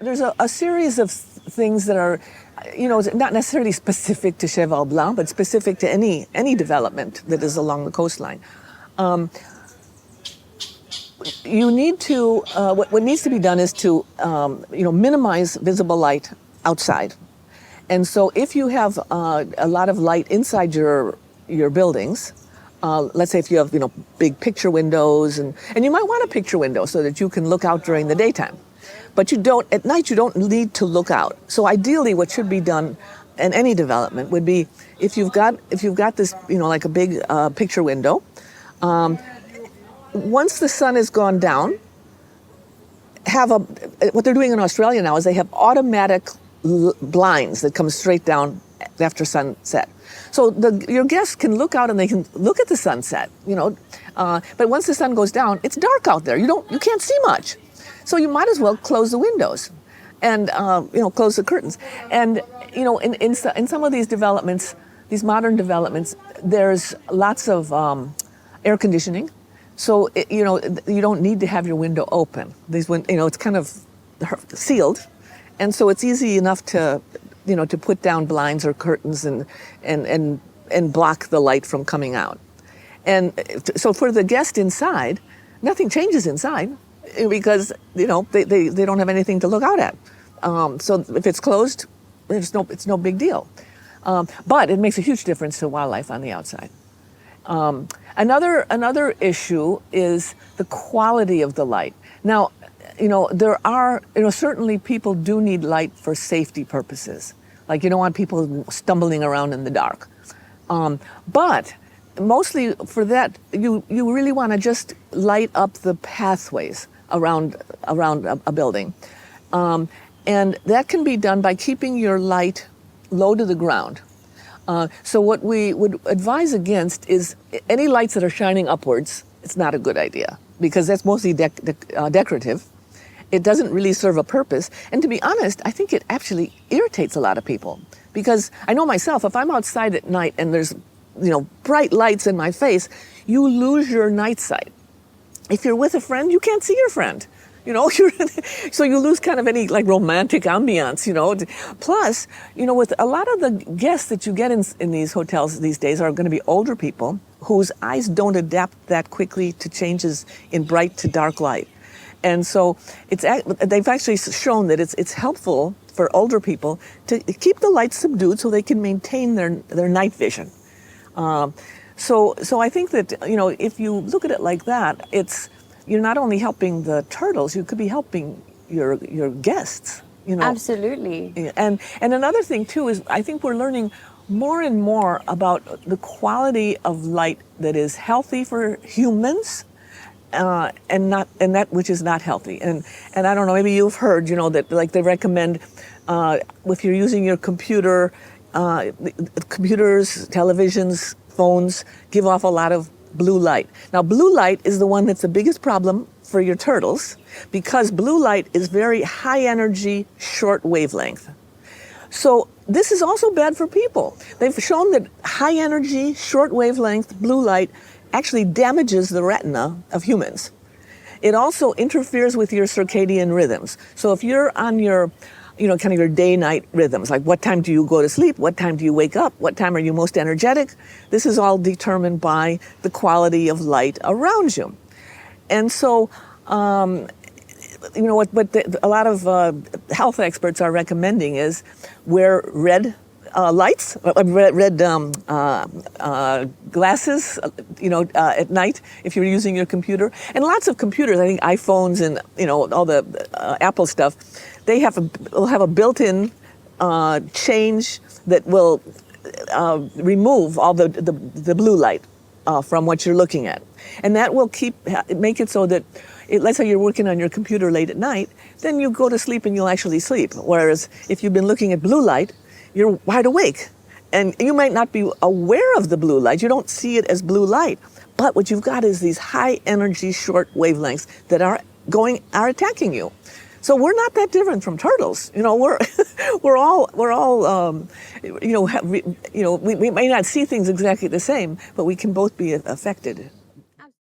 There's a series of things that are, not necessarily specific to Cheval Blanc, but specific to any development that is along the coastline. You need to, what needs to be done is to, minimize visible light outside. And so if you have a lot of light inside your buildings, let's say if you have, big picture windows, and you might want a picture window so that you can look out during the daytime. But at night you don't need to look out. So ideally what should be done in any development would be, if you've got this, like a big picture window, once the sun has gone down, what they're doing in Australia now is they have automatic blinds that come straight down after sunset. So your guests can look out and they can look at the sunset, but once the sun goes down, it's dark out there. You can't see much. So you might as well close the windows and, close the curtains. And, in some of these developments, these modern developments, there's lots of air conditioning. So, you don't need to have your window open. It's kind of sealed. And so it's easy enough to put down blinds or curtains and block the light from coming out. And so for the guest inside, nothing changes inside because, they don't have anything to look out at. So if it's closed, it's no big deal. But it makes a huge difference to wildlife on the outside. Another issue is the quality of the light. Now, there are, certainly people do need light for safety purposes. Like you don't want people stumbling around in the dark. But mostly for that, you really want to just light up the pathways around a building. And that can be done by keeping your light low to the ground. So what we would advise against is any lights that are shining upwards. It's not a good idea because that's mostly decorative. It doesn't really serve a purpose. And to be honest, I think it actually irritates a lot of people because I know myself, if I'm outside at night and there's, bright lights in my face, you lose your night sight. If you're with a friend, you can't see your friend. So you lose kind of any like romantic ambiance, Plus, with a lot of the guests that you get in these hotels these days are going to be older people whose eyes don't adapt that quickly to changes in bright to dark light. And so they've actually shown that it's helpful for older people to keep the light subdued so they can maintain their night vision. So I think that, if you look at it like that, you're not only helping the turtles, you could be helping your guests, Absolutely. And another thing too is I think we're learning more and more about the quality of light that is healthy for humans and that which is not healthy. And I don't know, maybe you've heard, that like they recommend if you're using your computer, computers, televisions, phones give off a lot of blue light. Now, blue light is the one that's the biggest problem for your turtles because blue light is very high energy, short wavelength. So this is also bad for people. They've shown that high energy, short wavelength blue light actually damages the retina of humans. It also interferes with your circadian rhythms. So if you're on your kind of your day-night rhythms, like what time do you go to sleep, what time do you wake up, what time are you most energetic, this is all determined by the quality of light around you. And so, a lot of health experts are recommending is wear red lights, red glasses, at night if you're using your computer. And lots of computers, I think iPhones and all the Apple stuff, will have a built-in change that will remove all the blue light from what you're looking at, and that will make it so that let's say you're working on your computer late at night, then you go to sleep and you'll actually sleep. Whereas if you've been looking at blue light, you're wide awake. And you might not be aware of the blue light. You don't see it as blue light. But what you've got is these high energy, short wavelengths that are attacking you. So we're not that different from turtles. We're all we may not see things exactly the same, but we can both be affected.